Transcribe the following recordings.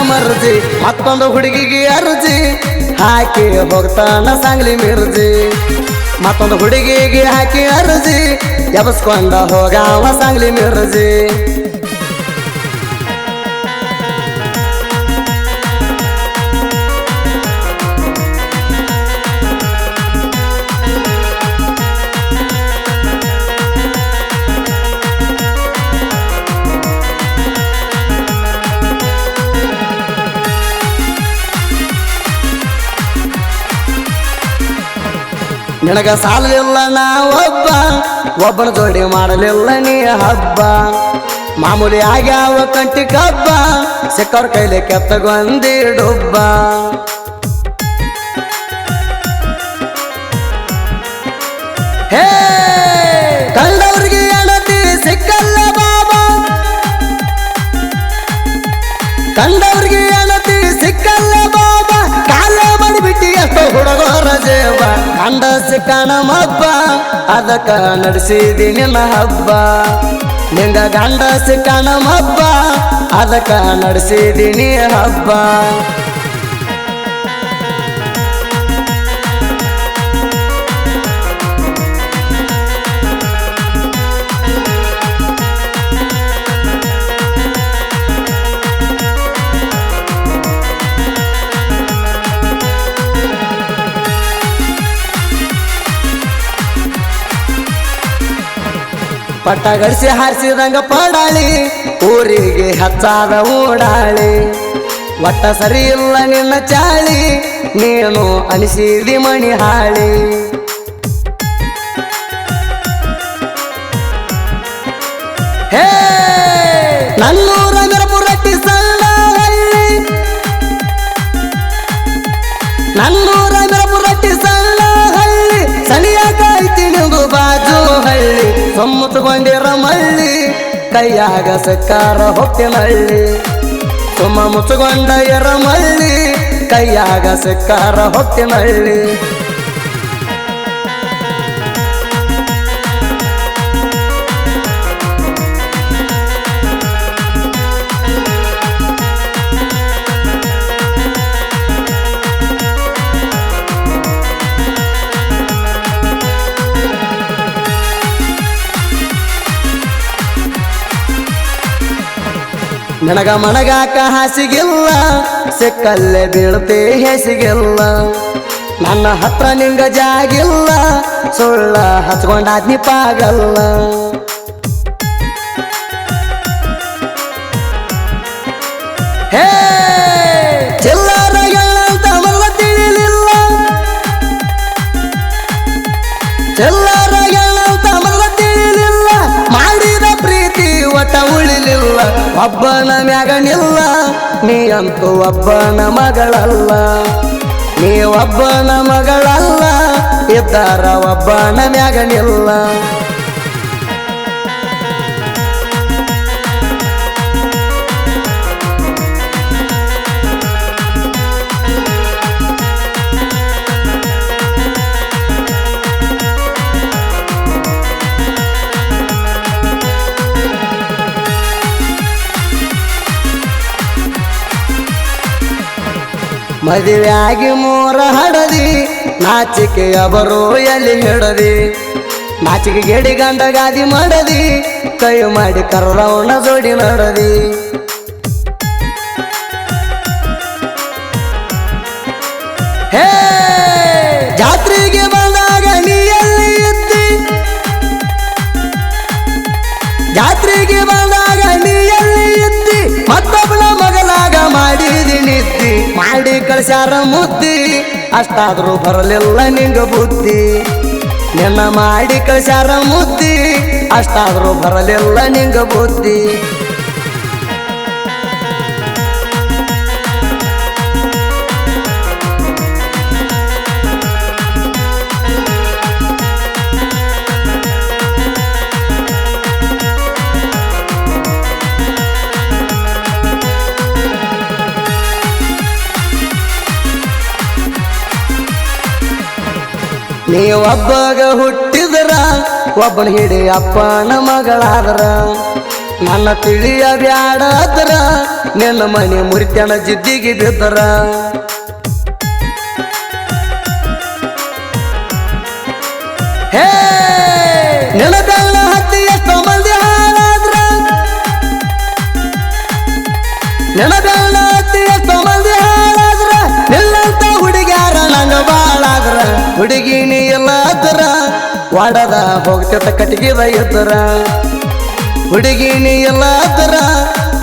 ಮರ್ಜಿ ಮತ್ತೊಂದು ಹುಡುಗಿಗೆ ಅರ್ಜಿ ಹಾಕಿ ಹೋಗ್ತಾನ ಸಾಂಗ್ಲಿ ಮಿರ್ಜಿ ಮತ್ತೊಂದು ಹುಡುಗಿಗೆ ಹಾಕಿ ಅರ್ಜಿ ಎಬಸ್ಕೊಂಡ ಹೋಗಾವ ಸಾಂಗ್ಲಿ ಮಿರ್ಜಿ ನಿನಗ ಸಾಲಲಿಲ್ಲ ನಾ ಒಬ್ಬನ ಜೋಡಿ ಮಾಡಲಿಲ್ಲ ನೀ ಹಬ್ಬ ಮಾಮೂಲಿ ಆಗ್ಯಾವ ಕಂಟಿ ಕಬ್ಬ ಸಿಕ್ಕವ್ರ ಕೈಲಿ ಕೆತ್ತಗೊಂದಿ ಡುಬ್ಬ ಹೇ ಕಂಡವ್ರಿಗೆ ಎಣತಿ ಸಿಕ್ಕಲ್ಲ ಬಾಬಾ ಕಂಡವ್ರಿಗೆ ಎಣತಿ ಸಿಕ್ಕಲ್ಲ ಬಾಬಾ ಕಾಲ ಮಾಡಿಬಿಟ್ಟಿ ಎಷ್ಟೋ ಹುಡುಗರ ಜೇವ ಕಂಡ ಸಿಕ್ಕಣ ಮಬ್ಬ ಅದಕ್ಕ ನಡೆಸಿದಿ ನಿನ್ನ ಹಬ್ಬ ನಿಂಗ ಗಂಡ ಸಿಕ್ಕಣ ಮಬ್ಬ ಅದಕ್ಕ ನಡೆಸಿದಿನಿ ಹಬ್ಬ ಪಟ್ಟ ಗಡಿಸಿ ಹಾರಿಸಿದಂಗ ಪಡಾಳಿ ಊರಿಗೆ ಹಚ್ಚಾದ ಓಡಾಳಿ ಒಟ್ಟ ಸರಿ ಇಲ್ಲ ನಿನ್ನ ಚಾಳಿ ನೀನು ಅನಿಸಿದಿ ಮಣಿ ಹಾಳಿ ಹೇ ನನ್ನೂರ ಮಿರಪುರಟ್ಟಿ ಸಣ್ಣ ಹಳ್ಳಿ ನನ್ನೂರ ಮಿರಪುರಟ್ಟಿ ಸಣ್ಣ ಹಳ್ಳಿ ಸನಿಯಾಗ ಐತಿ ನಿಂದು ಬಾಜು ಹಳ್ಳಿ ಸೊಮ್ಮುತ್ತುಕೊಂಡಿರ ಮಳ್ಳಿ ಕೈಯಾಗ ಸಕ್ಕಾರ ಹೊಟ್ಟಿನಳ್ಳಿ ಸುಮ್ಮ ಮುಚ್ಚುಕೊಂಡ ಎರ ಮಳ್ಳಿ ಕೈಯಾಗ ಸಕ್ಕಾರ ಹೊಟ್ಟಿನಳ್ಳಿ ನನಗ ಮಣಗಾಕ ಹಾಸಿಗಿಲ್ಲ ಸಿಕ್ಕಲ್ಲೇ ಬೀಳ್ತೆ ಹೆಸಿಗಿಲ್ಲ ನನ್ನ ಹತ್ರ ನಿಂಗ ಜಾಗಿಲ್ಲ ಸುಳ್ಳ ಹಚ್ಕೊಂಡಾದ್ನಿ ಪಾಗಲ್ಲ ಹೇ ಚಿಲ್ಲರ ಅಂತ ಮಲ್ಲ ತಿಳಿಲಿಲ್ಲ ಚಿಲ್ಲರ ಅಂತ ಮಲ್ಲ ತಿಳಿಲಿಲ್ಲ ಮಾಡಿದ ಪ್ರೀತಿ ಒಟ್ಟ ಉಳಿಲಿಲ್ಲ ಒಬ್ಬನ ಮ್ಯಾಗನಿಲ್ಲ ನೀ ಅಂತೂ ಒಬ್ಬನ ಮಗಳಲ್ಲ ನೀ ಒಬ್ಬನ ಮಗಳಲ್ಲ ಇದ್ದಾರ ಒಬ್ಬನ ಮ್ಯಾಗನಿಲ್ಲ ಮದುವೆಯಾಗಿ ಮೂರ ಹಡದಿ ನಾಚಿಕೆಯ ಬರೋ ಎಲ್ಲಿ ಹಿಡದಿ ನಾಚಿಕೆ ಗೆಡಿ ಗಂಡ ಗಾದಿ ಮಾಡದಿ ಕೈ ಮಾಡಿ ಕರ್ರವಣ ಜೋಡಿ ನಡದಿ ಹೇ ಜಾತ್ರೆಗೆ ಬಂದಾಗ ನೀ ಎಲ್ಲಿ ಇದ್ದಿ ಜಾತ್ರೆಗೆ ಬಂದಾಗ ನೀ ಎಲ್ಲಿ ಇದ್ದಿ ಮತ್ತೊಬ್ಬಳ ಮಗಲಾಗ ಮಾಡಿದಿ ನಿದ್ದಿ ಮಾಡಿ ಕಳ್ಸ್ಯಾರ ಮುದ್ದಿ ಅಷ್ಟಾದ್ರೂ ಬರಲಿಲ್ಲ ನಿಂಗ ಬುದ್ಧಿ ನಿನ್ನ ಮಾಡಿ ಕಳ್ಸ್ಯಾರ ಮುದ್ದಿ ಅಷ್ಟಾದ್ರೂ ಬರಲಿಲ್ಲ ನಿಂಗ ಬುದ್ಧಿ ನೀ ಒಬ್ಬಗ ಹುಟ್ಟಿದ್ರ ಒಬ್ಬನ ಹಿಡಿ ಅಪ್ಪನ ಮಗಳಾದ್ರ ನನ್ನ ತಿಳಿಯ ಬ್ಯಾಡದ್ರ ನಿನ್ನ ಮನೆ ಮುರಿತನ ಜಿದ್ದಿಗೆ ಬಿದ್ದರ ಹೇ ನಿನ್ನ ಬೆಳ್ಳ ಹತ್ತಿ ಎಷ್ಟೋ ಮಂದಿ ಹಾಳಾದ್ರ ನಿನ್ನ ಬೆಳ್ಳ ಹತ್ತಿ ಎಷ್ಟೋ ಮಂದಿ ಹಾಳಾದ್ರ ನಿನ್ನಂತ ಹುಡುಗ್ಯಾರ ನಂಗ ಬಾಳಾದ್ರ ಹುಡುಗಿ ನೀ ಎಲ್ಲಾದ್ರ ವಾಡದ ಹೋಗ್ತಿತ್ತ ಕಟ್ಟಿಗೆದ ಇದ್ದರ ಹುಡುಗಿ ನೀ ಎಲ್ಲಾದ್ರ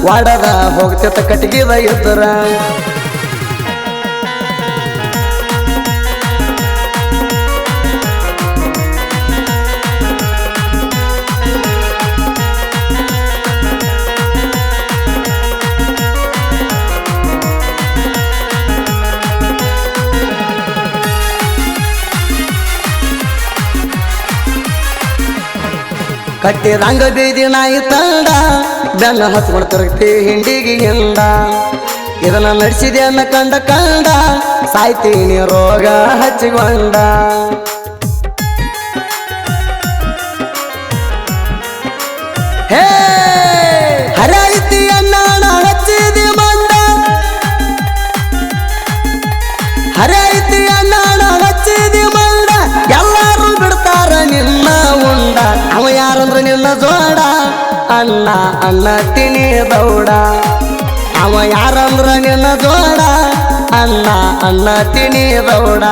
ವಾಡದ ಹೋಗ್ತಿತ್ತ ಕಟ್ಟಿಗೆದ ಇದ್ದರ ಕಟ್ಟಿ ರಂಗ ಬೀದಿ ನಾಯಿ ತಂಡ ಬೆನ್ನ ಹತ್ಕೊಂಡು ತಿರುಗ್ತಿ ಹಿಂಡಿಗೆ ಹಿಂಡ ಇದನ್ನ ನಡೆಸಿದೆ ಅನ್ನ ಕಂಡ ಕಂಡ ಸಾಯ್ತೀನಿ ರೋಗ ಹಚ್ಚಿಕೊಂಡ ಹೇ ಹರಾಯಿತಿ ಅನ್ನಾಣ ಹಚ್ಚಿದಿ ಮಂಡ ಹರಾಯಿತಿ ಅನ್ನಾಣ ಹಚ್ಚಿದಿ ಮಂಡ ಎಲ್ಲಾರು ಬಿಡ್ತಾರ ನಿನ್ನ ಉಂಡ ಅವ ಯಾರಂದ್ರ ನಿನ್ನ ಜೋಡ ಅಣ್ಣ ಅಣ್ಣ ತಿನಿ ದೌಡ ಅವ ಯಾರಂದ್ರ ನಿನ್ನ ಜೋಡ ಅಣ್ಣ ಅಣ್ಣ ತಿನಿ ದೌಡ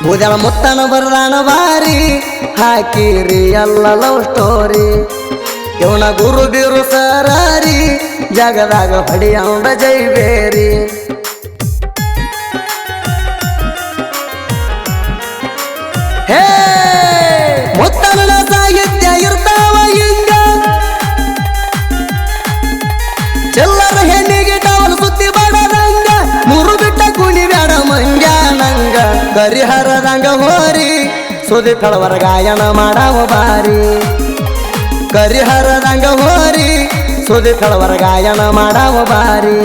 ಬೂದ್ಯಾಳ ಮುತ್ತನ ಬರ್ದಾನ ಬಾರಿ ಹಾಕಿರಿ ಎಲ್ಲ ಲವ್ ಸ್ಟೋರಿ ಇವನ ಗುರು ಬೀರು ಸರಾರಿ ಜಗದಾಗ ಹೊಡಿಯಂಡ ಜೈಬೇರಿ ಹೇ ಮುತ್ತನ ಸಾಹಿತ್ಯ ಇರ್ತಾವ ಹಿಂಗ ಚೆಲ್ಲರ ಹೆಣ್ಣಿಗೆ ಟವಲ್ ಸುತ್ತಿ ಬಡದಂಗ ಮೂರು ಬಿಟ್ಟ ಕುಣಿ ಬ್ಯಾಡ ಮಂಗ ನಂಗ ಕರಿಹರದಂಗ ಹೋರಿ ಸುದಿ ಕಳವರ ಗಾಯನ ಮಾಡವ ಬಾರಿ ಕರಿಹರದಂಗ ಹೋರಿ ಸುದಿ ಕಳವರ ಗಾಯನ ಮಾಡವ ಬಾರಿ